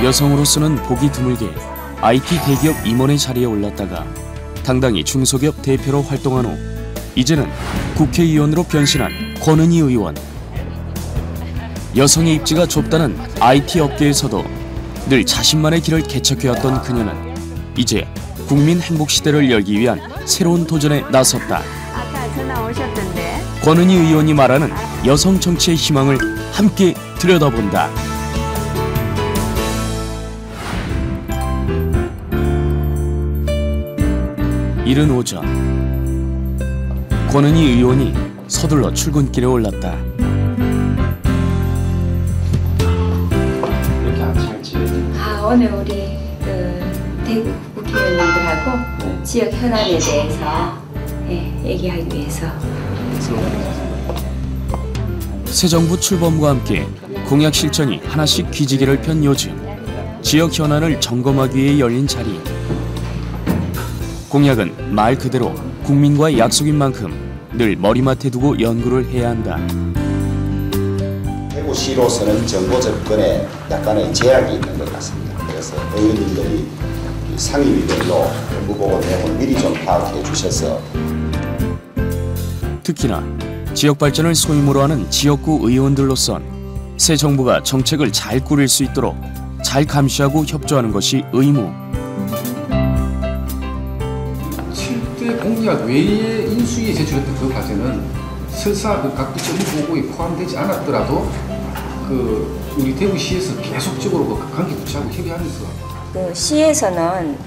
여성으로서는 보기 드물게 IT 대기업 임원의 자리에 올랐다가 당당히 중소기업 대표로 활동한 후 이제는 국회의원으로 변신한 권은희 의원. 여성의 입지가 좁다는 IT 업계에서도 늘 자신만의 길을 개척해왔던 그녀는 이제 국민 행복 시대를 열기 위한 새로운 도전에 나섰다. 아까 전화 오셨던데. 권은희 의원이 말하는 여성 정치의 희망을 함께 들여다본다. 이른 오전, 권은희 의원이 서둘러 출근길에 올랐다. 이렇게 앉지. 오늘 우리 대구 국회의원님들하고 지역 현안에 대해서 얘기하기 위해서. 새 정부 출범과 함께 공약 실천이 하나씩 기지개를 편 요즘, 지역 현안을 점검하기 위해 열린 자리. 공약은 말 그대로 국민과의 약속인 만큼 늘 머리맡에 두고 연구를 해야 한다. 대구시로서는 정보 접근에 약간의 제약이 있는 것 같습니다. 그래서 의원님들이 상임위별로 후보고 내용을 미리 좀 파악해 주셔서 특히나 지역 발전을 소임으로 하는 지역구 의원들로선 새 정부가 정책을 잘 꾸릴 수 있도록 잘 감시하고 협조하는 것이 의무. 7대 공약 외에 인수위에 제출했던 그 과제는 설사 각 부처 보고에 포함되지 않았더라도 우리 대구시에서 계속적으로 관계 부처하고 협의하면서 시에서는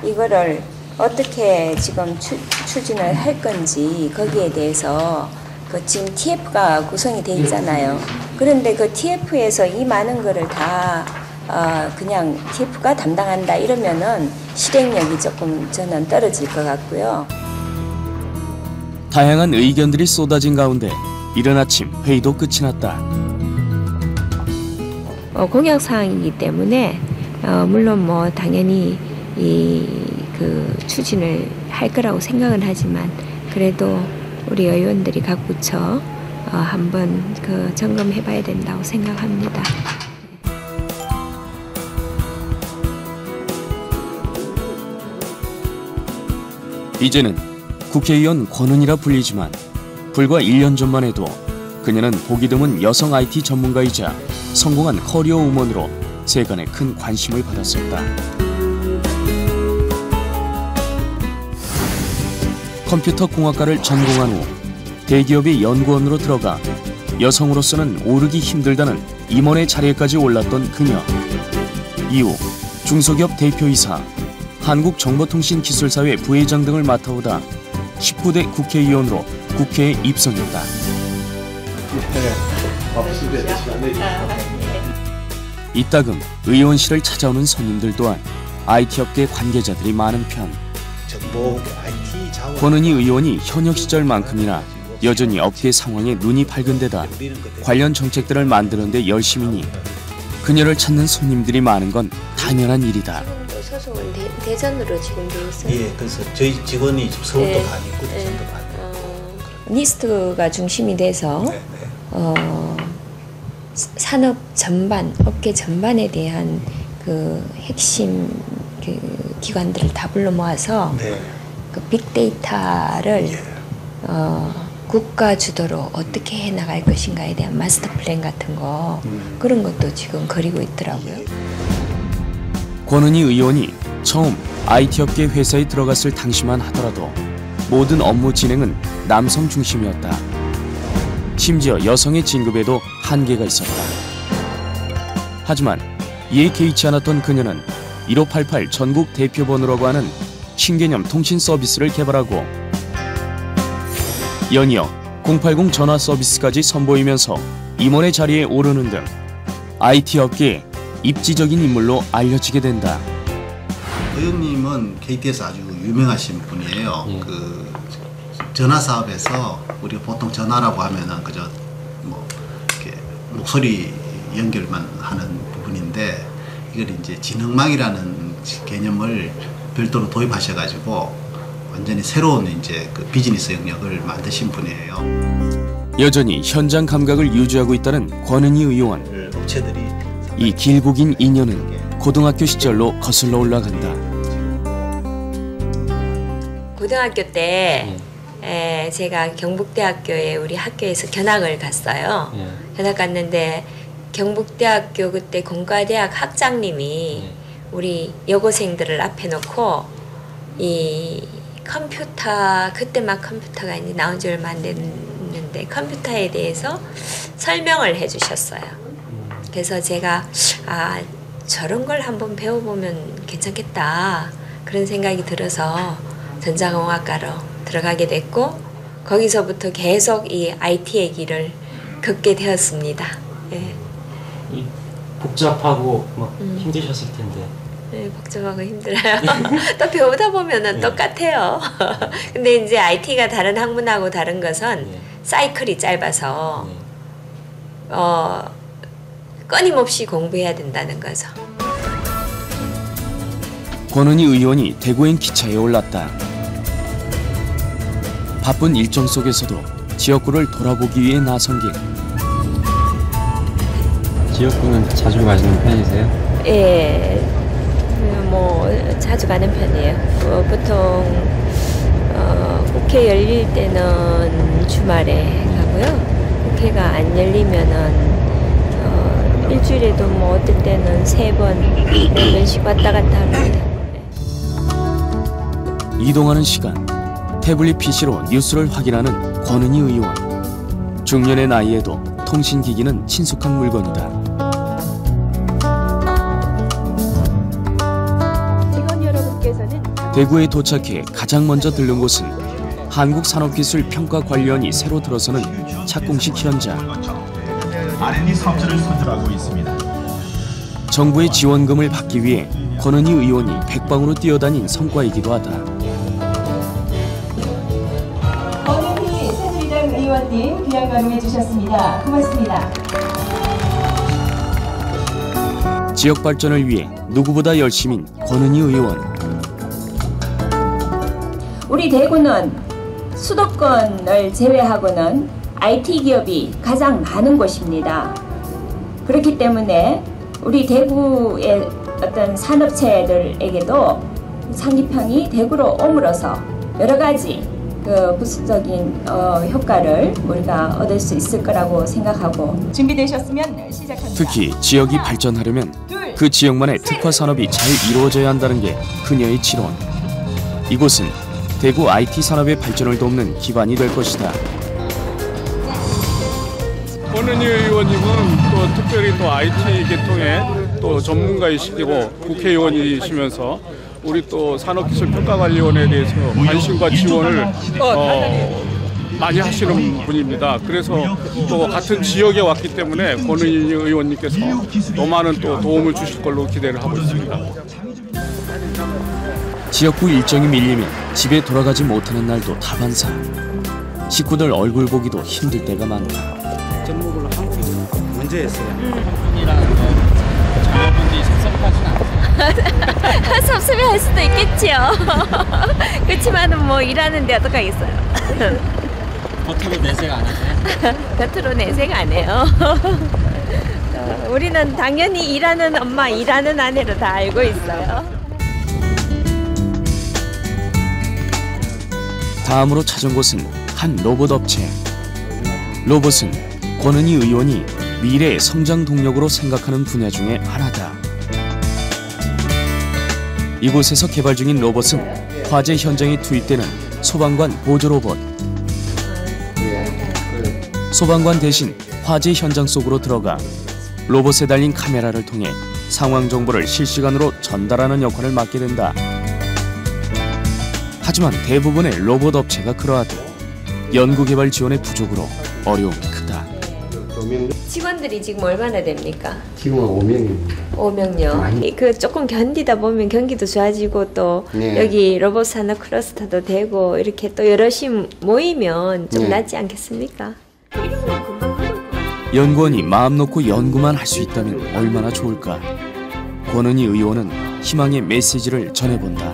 이거를 어떻게 지금 추진을 할 건지 거기에 대해서 지금 TF가 구성이 돼 있잖아요. 그런데 그 TF에서 이 많은 거를 다 그냥 TF가 담당한다 이러면은 실행력이 조금 저는 떨어질 것 같고요. 다양한 의견들이 쏟아진 가운데 이른 아침 회의도 끝이 났다. 공약 사항이기 때문에 물론 뭐 당연히 추진을 할 거라고 생각은 하지만 그래도 우리 의원들이 각 부처 한번 점검해봐야 된다고 생각합니다. 이제는 국회의원 권은희라 불리지만 불과 1년 전만 해도 그녀는 보기 드문 여성 IT 전문가이자 성공한 커리어 우먼으로 세간에 큰 관심을 받았었다. 컴퓨터 공학과를 전공한 후 대기업의 연구원으로 들어가 여성으로서는 오르기 힘들다는 임원의 자리에까지 올랐던 그녀. 이후 중소기업 대표이사, 한국정보통신기술사회 부회장 등을 맡아오다 19대 국회의원으로 국회에 입성했다. 이따금 의원실을 찾아오는 손님들 또한 IT업계 관계자들이 많은 편. 권은희 의원이 현역 시절만큼이나 여전히 업계 상황에 눈이 밝은 데다 관련 정책들을 만드는 데 열심이니 그녀를 찾는 손님들이 많은 건 당연한 일이다. 소속은 대전으로 지금 돼 있어요. 예, 그래서 저희 직원이 서울도 다니고 대전도 다니고. 리스트가 중심이 돼서 산업 전반, 업계 전반에 대한 핵심 기관들을 다 불러 모아서 빅데이터를 국가 주도로 어떻게 해나갈 것인가에 대한 마스터 플랜 같은 거 그런 것도 지금 그리고 있더라고요. 권은희 의원이 처음 IT업계 회사에 들어갔을 당시만 하더라도 모든 업무 진행은 남성 중심이었다. 심지어 여성의 진급에도 한계가 있었다. 하지만 이에 개의치 않았던 그녀는 1588 전국 대표번호라고 하는 신개념 통신 서비스를 개발하고 연이어 080 전화 서비스까지 선보이면서 임원의 자리에 오르는 등 IT 업계의 입지적인 인물로 알려지게 된다. 의원님은 KT에서 아주 유명하신 분이에요. 전화 사업에서 우리가 보통 전화라고 하면은 그저 이렇게 목소리 연결만 하는 부분인데 이걸 이제 지능망이라는 개념을 별도로 도입하셔가지고 완전히 새로운 이제 비즈니스 영역을 만드신 분이에요. 여전히 현장 감각을 유지하고 있다는 권은희 의원. 업체들이 이 길고 긴 인연은 고등학교 시절로 거슬러 올라간다. 고등학교 때 제가 경북대학교에 우리 학교에서 견학을 갔어요. 견학 갔는데 경북대학교 그때 공과대학 학장님이 우리 여고생들을 앞에 놓고 이 컴퓨터, 그때 막 컴퓨터가 이제 나온 지 얼마 안 됐는데 컴퓨터에 대해서 설명을 해주셨어요. 그래서 제가 저런 걸 한번 배워보면 괜찮겠다 그런 생각이 들어서 전자공학과로 들어가게 됐고 거기서부터 계속 이 IT의 길을 걷게 되었습니다. 예. 복잡하고 막 힘드셨을 텐데. 네, 복잡하고 힘들어요. 또 배우다 보면은 똑같아요. 근데 이제 IT가 다른 학문하고 다른 것은 사이클이 짧아서 끊임없이 공부해야 된다는 거죠. 권은희 의원이 대구행 기차에 올랐다. 바쁜 일정 속에서도 지역구를 돌아보기 위해 나선 길. 지역구는 자주 가시는 편이세요? 예, 뭐 자주 가는 편이에요. 보통 국회 열릴 때는 주말에 가고요. 국회가 안 열리면은 일주일에도 뭐 어떨 때는 3번, 4번씩 왔다 갔다 합니다. 이동하는 시간, 태블릿 PC로 뉴스를 확인하는 권은희 의원. 중년의 나이에도 통신기기는 친숙한 물건이다. 대구에 도착해 가장 먼저 들른 곳은 한국산업기술평가관리원이 새로 들어서는 착공식 현장. R&D 사업자를 선정하고 있습니다. 정부의 지원금을 받기 위해 권은희 의원이 백방으로 뛰어다닌 성과이기도 하다. 권은희 새누리당 의원님 귀한 발언해 주셨습니다. 고맙습니다. 지역 발전을 위해 누구보다 열심인 권은희 의원. 우리 대구는 수도권을 제외하고는 IT 기업이 가장 많은 곳입니다. 그렇기 때문에 우리 대구의 어떤 산업체들에게도 상기평이 대구로 옴으로써 여러 가지 그 부수적인 효과를 우리가 얻을 수 있을 거라고 생각하고 준비되셨으면 시작합니다. 특히 지역이 발전하려면 그 지역만의 특화 산업이 잘 이루어져야 한다는 게 그녀의 지론. 이곳은 대구 IT 산업의 발전을 돕는 기반이 될 것이다. 권은희 의원님은 또 특별히 또 IT 계통의 또 전문가이시고 국회의원이시면서 우리 또 산업기술평가관리원에 대해서 관심과 지원을 많이 하시는 분입니다. 그래서 또 같은 지역에 왔기 때문에 권은희 의원님께서 또 많은 또 도움을 주실 걸로 기대를 하고 있습니다. 지역구 일정이 밀리면 집에 돌아가지 못하는 날도 다반사. 식구들 얼굴 보기도 힘들 때가 많다. 전목으로 한국이 문제였어요. 이라는 거 자녀분들이 섭섭하진 않아요. 섭섭해할 수도 있겠지요. 그렇지만은 뭐 일하는데 어떡하겠어요. 겉으로 내색 안 하세요? 겉으로 내색 안 해요. 우리는 당연히 일하는 엄마, 일하는 아내로 다 알고 있어요. 다음으로 찾은 곳은 한 로봇 업체. 로봇은 권은희 의원이 미래의 성장 동력으로 생각하는 분야 중에 하나다. 이곳에서 개발 중인 로봇은 화재 현장에 투입되는 소방관 보조 로봇. 소방관 대신 화재 현장 속으로 들어가 로봇에 달린 카메라를 통해 상황 정보를 실시간으로 전달하는 역할을 맡게 된다. 하지만 대부분의 로봇 업체가 그러하듯 연구개발 지원의 부족으로 어려움이 크다. 직원들이 지금 얼마나 됩니까? 지금은 5명입니다. 5명요. 그 조금 견디다 보면 경기도 좋아지고 또 여기 로봇 산업 클러스터도 되고 이렇게 또 여럿이 모이면 좀 낫지 않겠습니까? 연구원이 마음 놓고 연구만 할 수 있다면 얼마나 좋을까. 권은희 의원은 희망의 메시지를 전해본다.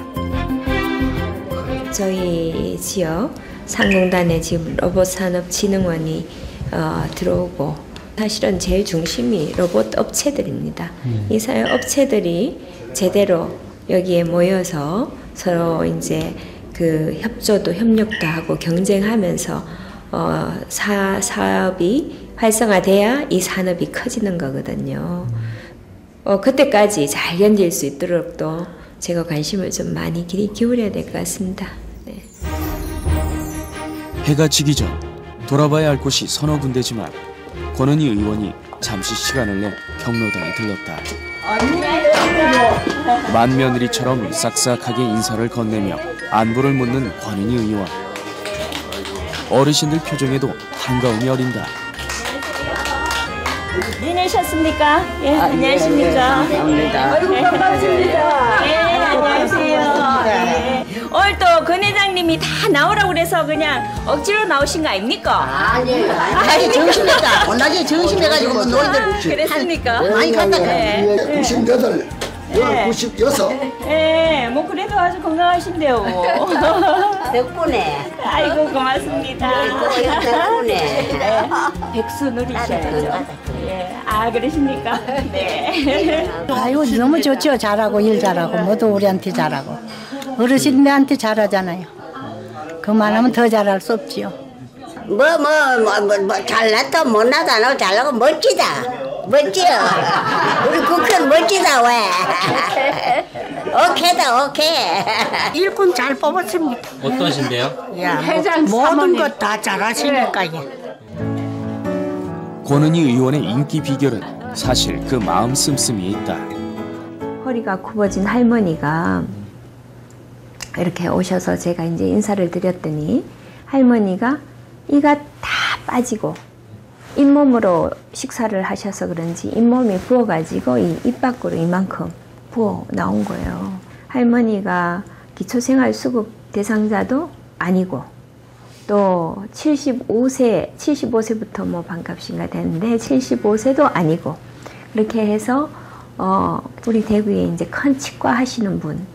저희 지역 상공단에 지금 로봇산업진흥원이 들어오고 사실은 제일 중심이 로봇 업체들입니다. 이 업체들이 제대로 여기에 모여서 서로 이제 그 협력도 하고 경쟁하면서 사업이 활성화돼야 이 산업이 커지는 거거든요. 그때까지 잘 견딜 수 있도록 또 제가 관심을 좀 많이 기울여야 될 것 같습니다. 네. 해가 지기 전 돌아봐야 할 곳이 서너 군데지만 권은희 의원이 잠시 시간을 내 경로당에 들렀다. 맏며느리처럼 싹싹하게 인사를 건네며 안부를 묻는 권은희 의원. 어르신들 표정에도 반가움이 어린다. 지내셨습니까? 예, 안녕하십니까? 감사합니다. 아이고, 반갑습니다. 예, 안녕하세요. 예. 오늘 또 권 회장님이 다 나오라고 그래서 그냥 억지로 나오신 거 아닙니까? 아니에요. 정신이다. 워낙에 정신해가지고 뭐 너희들 그랬습니까? 많이 간다. 98, 96. 예, 뭐 그래도 아주 건강하신데요. 덕분에. 아이고, 고맙습니다. 덕분에. 백수 누리셔야죠. 예, 그러십니까? 네. 아이고, 너무 좋죠. 잘하고 일 잘하고 모두 우리한테 잘하고 어르신들한테 잘하잖아요. 그만하면 더 잘할 수 없지요. 잘났다 못나도 안 하고 잘나고 멋지다. 멋지요. 우리 국회는 멋지다. 왜? 오케이다 오케이. 일꾼 잘 뽑았습니다. 어떠신데요? 회장 모든 것 다 잘하시니까요. 권은희 의원의 인기 비결은 사실 그 마음 씀씀이에 있다. 허리가 굽어진 할머니가 이렇게 오셔서 제가 이제 인사를 드렸더니 할머니가 이가 다 빠지고 잇몸으로 식사를 하셔서 그런지 잇몸이 부어가지고 이 입 밖으로 이만큼 부어 나온 거예요. 할머니가 기초생활수급 대상자도 아니고 또 75세부터 뭐 반값인가 되는데 75세도 아니고 그렇게 해서 우리 대구에 이제 큰 치과 하시는 분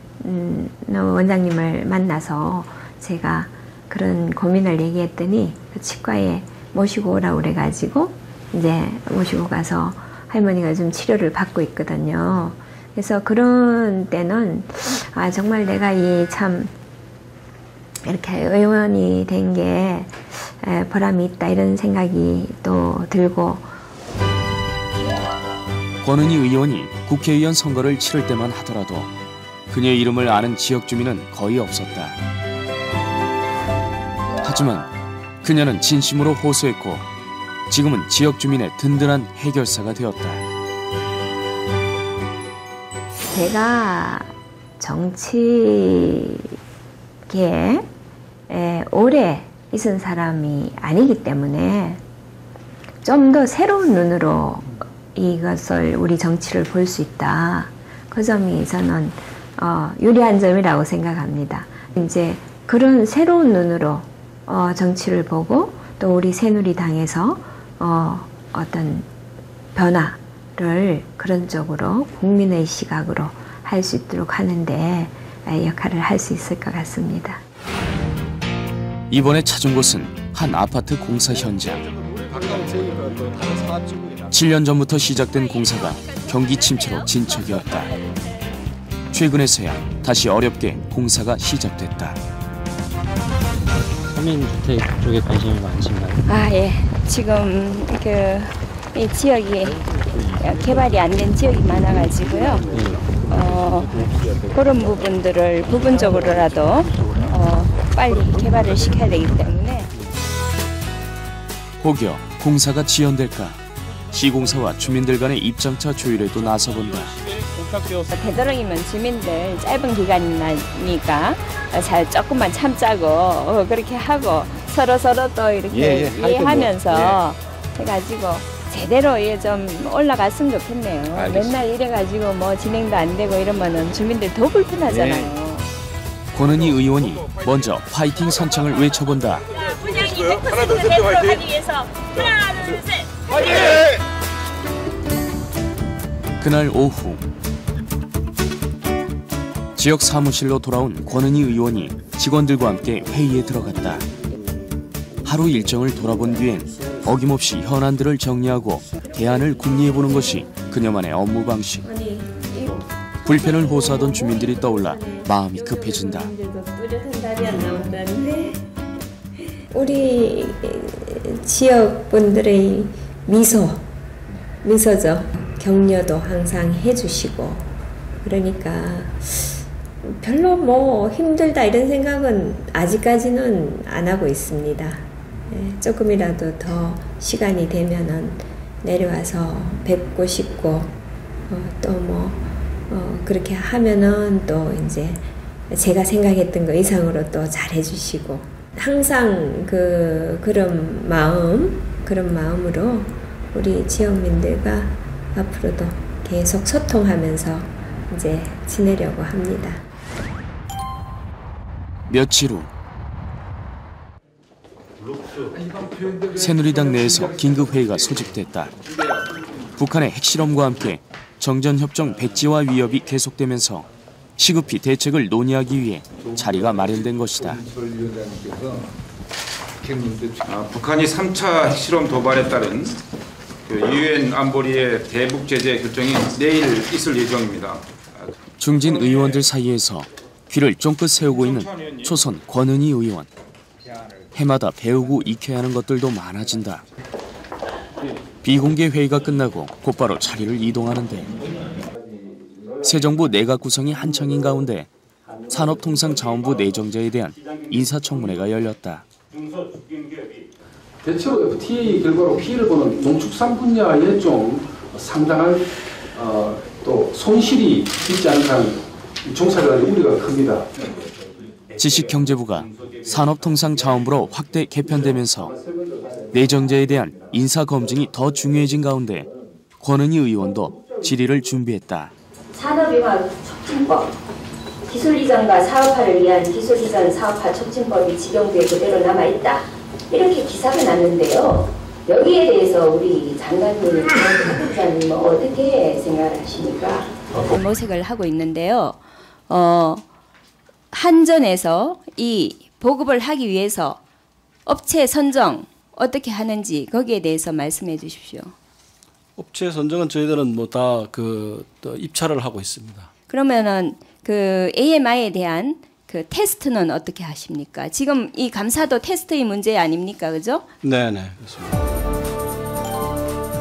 원장님을 만나서 제가 그런 고민을 얘기했더니 그 치과에 모시고 오라고 그래가지고 이제 모시고 가서 할머니가 좀 치료를 받고 있거든요. 그래서 그런 때는 정말 내가 이 참 이렇게 의원이 된 게 보람이 있다 이런 생각이 또 들고. 권은희 의원이 국회의원 선거를 치를 때만 하더라도 그녀의 이름을 아는 지역 주민은 거의 없었다. 하지만 그녀는 진심으로 호소했고 지금은 지역 주민의 든든한 해결사가 되었다. 제가 정치계에 오래 있은 사람이 아니기 때문에 좀 더 새로운 눈으로 이것을 우리 정치를 볼 수 있다. 그 점이 저는 유리한 점이라고 생각합니다. 이제 그런 새로운 눈으로 정치를 보고 또 우리 새누리당에서 어떤 변화를 그런 쪽으로 국민의 시각으로 할 수 있도록 하는데 역할을 할 수 있을 것 같습니다. 이번에 찾은 곳은 한 아파트 공사 현장. 7년 전부터 시작된 공사가 경기 침체로 진척이었다. 최근에서야 다시 어렵게 공사가 시작됐다. 서민주택 쪽에 관심이 많으신가요? 예. 지금 이 지역이 개발이 안 된 지역이 많아가지고요. 그런 부분들을 부분적으로라도 빨리 개발을 시켜야 되기 때문에. 혹여 공사가 지연될까? 시공사와 주민들 간의 입장차 조율에도 나서본다. 되도록이면 주민들 짧은 기간이니까 잘 조금만 참자고 그렇게 하고 서로 또 이렇게 이해하면서 해가지고 제대로 좀 올라갔으면 좋겠네요. 맨날 이래가지고 뭐 진행도 안 되고 이러면은 주민들 더 불편하잖아요. 권은희 의원이 먼저 파이팅 선창을 외쳐본다. 분양이 100% 되도록 하기 위해서 하나, 둘, 셋! 파이팅! 그날 오후 지역 사무실로 돌아온 권은희 의원이 직원들과 함께 회의에 들어갔다. 하루 일정을 돌아본 뒤엔 어김없이 현안들을 정리하고 대안을 궁리해보는 것이 그녀만의 업무 방식. 불편을 호소하던 주민들이 떠올라 마음이 급해진다. 우리 지역 분들의 미소죠. 격려도 항상 해주시고 그러니까 별로 뭐 힘들다 이런 생각은 아직까지는 안 하고 있습니다. 조금이라도 더 시간이 되면은 내려와서 뵙고 싶고 또 뭐 그렇게 하면은 또 이제 제가 생각했던 거 이상으로 또 잘해주시고 항상 그런 마음으로 우리 지역민들과 앞으로도 계속 소통하면서 이제 지내려고 합니다. 며칠 후 새누리당 내에서 긴급회의가 소집됐다. 북한의 핵실험과 함께 정전협정 백지화 위협이 계속되면서 시급히 대책을 논의하기 위해 자리가 마련된 것이다. 북한이 3차 핵실험 도발에 따른 유엔 안보리의 대북 제재 결정이 내일 있을 예정입니다. 중진 의원들 사이에서 귀를 쫑긋 세우고 있는 초선 권은희 의원. 해마다 배우고 익혀야 하는 것들도 많아진다. 비공개 회의가 끝나고 곧바로 자리를 이동하는데 새 정부 내각 구성이 한창인 가운데 산업통상자원부 내정자에 대한 인사청문회가 열렸다. 대체로 FTA 결과로 피해를 보는 농축산 분야에 좀 상당한 또 손실이 있지 않을까 하는 종사자들의 우려가 큽니다. 지식경제부가 산업통상자원부로 확대 개편되면서 내정자에 대한 인사검증이 더 중요해진 가운데 권은희 의원도 질의를 준비했다. 산업융합 촉진법, 기술이전과 사업화를 위한 기술이전 사업화 촉진법이 직영부에 그대로 남아있다. 이렇게 기사가 났는데요. 여기에 대해서 우리 장관님, 장관님 어떻게 생각을 하십니까? 모색을 하고 있는데요. 한전에서 이 보급을 하기 위해서 업체 선정 어떻게 하는지 거기에 대해서 말씀해 주십시오. 업체 선정은 저희들은 뭐 다 입찰을 하고 있습니다. 그러면은 그 AMI에 대한 그 테스트는 어떻게 하십니까? 지금 이 감사도 테스트의 문제 아닙니까, 그죠? 네네 그렇습니다.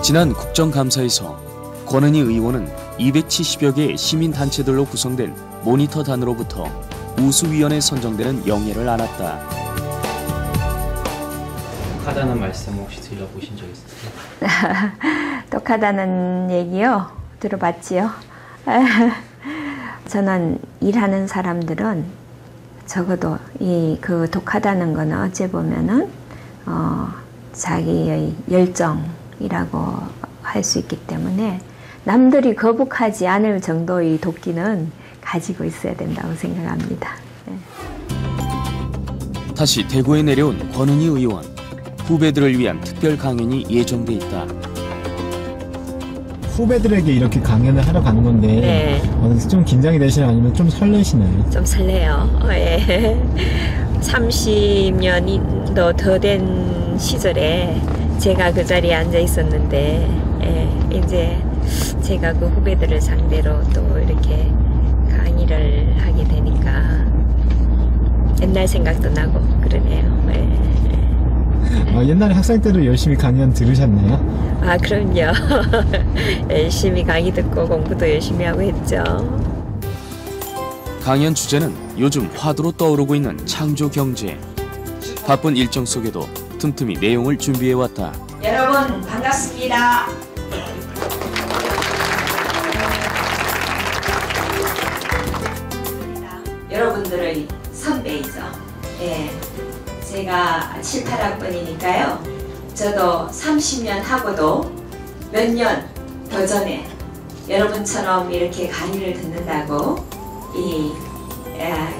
지난 국정감사에서 권은희 의원은 270여 개의 시민단체들로 구성된 모니터단으로부터 우수위원에 선정되는 영예를 안았다. 독하다는 말씀 혹시 들려보신 적 있으세요? 독하다는 얘기요? 들어봤지요? 저는 일하는 사람들은 적어도 그 독하다는 거는 어찌 보면은 자기의 열정이라고 할 수 있기 때문에 남들이 거북하지 않을 정도의 도끼는 가지고 있어야 된다고 생각합니다. 네. 다시 대구에 내려온 권은희 의원. 후배들을 위한 특별 강연이 예정돼 있다. 후배들에게 이렇게 강연을 하러 가는 건데 네. 좀 긴장이 되시나요? 아니면 좀 설레시나요? 좀 설레요. 예. 30년도 더 된 시절에 제가 그 자리에 앉아 있었는데 이제 제가 그 후배들을 상대로 또 이렇게 강의를 하게 되니까 옛날 생각도 나고 그러네요. 옛날에 학생 때도 열심히 강연 들으셨나요? 아, 그럼요. 열심히 강의 듣고 공부도 열심히 하고 했죠. 강연 주제는 요즘 화두로 떠오르고 있는 창조 경제. 바쁜 일정 속에도 틈틈이 내용을 준비해왔다. 여러분 반갑습니다. 여러분들의 선배이죠. 예. 제가 7, 8학번이니까요. 저도 30년 하고도 몇 년 더 전에 여러분처럼 이렇게 강의를 듣는다고 이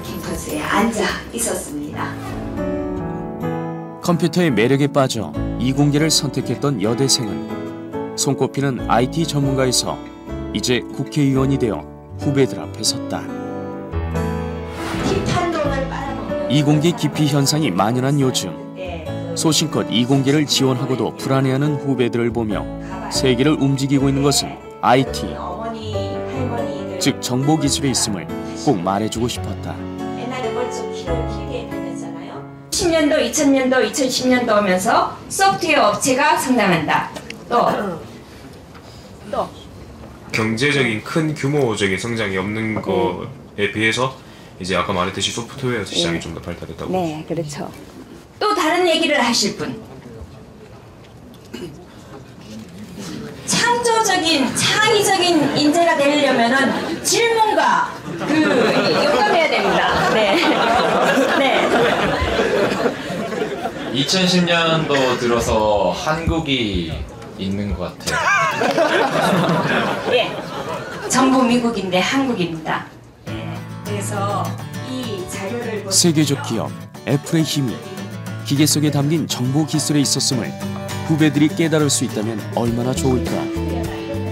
캠퍼스에 앉아 있었습니다. 컴퓨터의 매력에 빠져 이공계를 선택했던 여대생은 손꼽히는 IT 전문가에서 이제 국회의원이 되어 후배들 앞에 섰다. 이공계 기피 현상이 만연한 요즘 소신껏 이공계를 지원하고도 불안해하는 후배들을 보며 세계를 움직이고 있는 것은 IT, 즉 정보기술에 있음을 꼭 말해주고 싶었다. 옛날에 벌써 길게 다녔잖아요. 10년도, 2000년도, 2010년도 오면서 소프트웨어 업체가 성장한다. 또 경제적인 큰 규모적인 성장이 없는 거에 비해서 이제 아까 말했듯이 소프트웨어 시장이 좀 더 발달했다고. 네, 그렇죠. 또 다른 얘기를 하실 분. 창의적인 인재가 되려면은 질문과 용감해야 됩니다. 네. 네. 2010년도 들어서 한국이 있는 것 같아요. 네. 정부 미국인데 한국입니다. 네. 그래서 이 자료를 보시면 세계적 기업 애플의 힘이 기계 속에 담긴 정보 기술에 있었음을 후배들이 깨달을 수 있다면 얼마나 좋을까.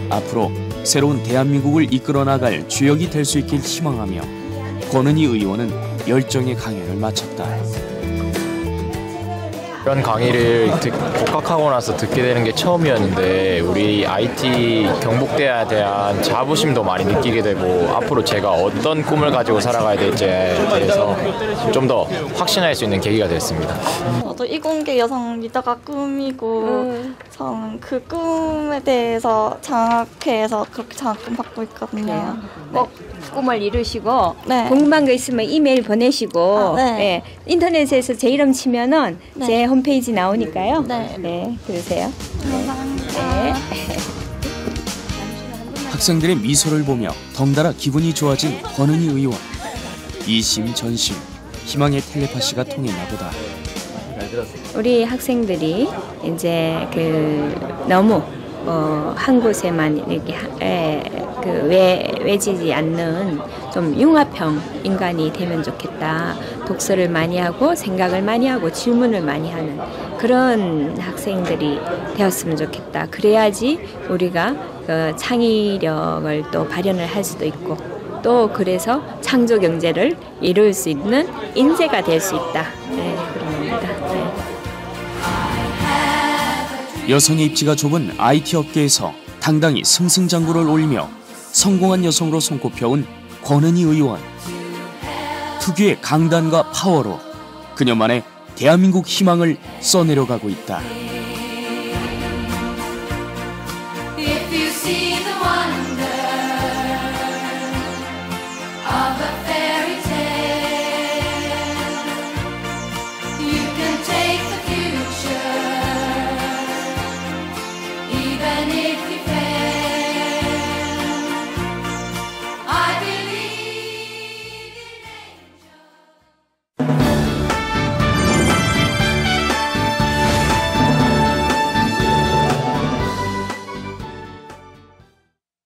앞으로 새로운 대한민국을 이끌어 나갈 주역이 될 수 있길 희망하며 권은희 의원은 열정의 강연을 마쳤다. 이런 강의를 복학하고 나서 듣게 되는 게 처음이었는데 우리 IT 경북대에 대한 자부심도 많이 느끼게 되고 앞으로 제가 어떤 꿈을 가지고 살아가야 될지에 대해서 좀 더 확신할 수 있는 계기가 됐습니다. 저도 이공계 여성 리더가 꿈이고 저는 그 꿈에 대해서 장학회에서 그렇게 장학금 받고 있거든요. 꼭 꿈을 이루시고 궁금한 거 있으면 이메일 보내시고 네. 인터넷에서 제 이름 치면은 제 홈페이지 나오니까요. 네, 그러세요. 네. 학생들의 미소를 보며 덩달아 기분이 좋아진 권은희 의원. 이심전심 희망의 텔레파시가 통했나 보다. 우리 학생들이 이제 너무 한 곳에만 이렇게 외지지 않는 좀 융합형 인간이 되면 좋겠다. 독서를 많이 하고 생각을 많이 하고 질문을 많이 하는 그런 학생들이 되었으면 좋겠다. 그래야지 우리가 창의력을 또 발현을 할 수도 있고 또 그래서 창조 경제를 이룰 수 있는 인재가 될 수 있다. 네, 그런 겁니다. 네. 여성의 입지가 좁은 IT 업계에서 당당히 승승장구를 올리며 성공한 여성으로 손꼽혀온 권은희 의원. 특유의 강단과 파워로 그녀만의 대한민국 희망을 써내려가고 있다.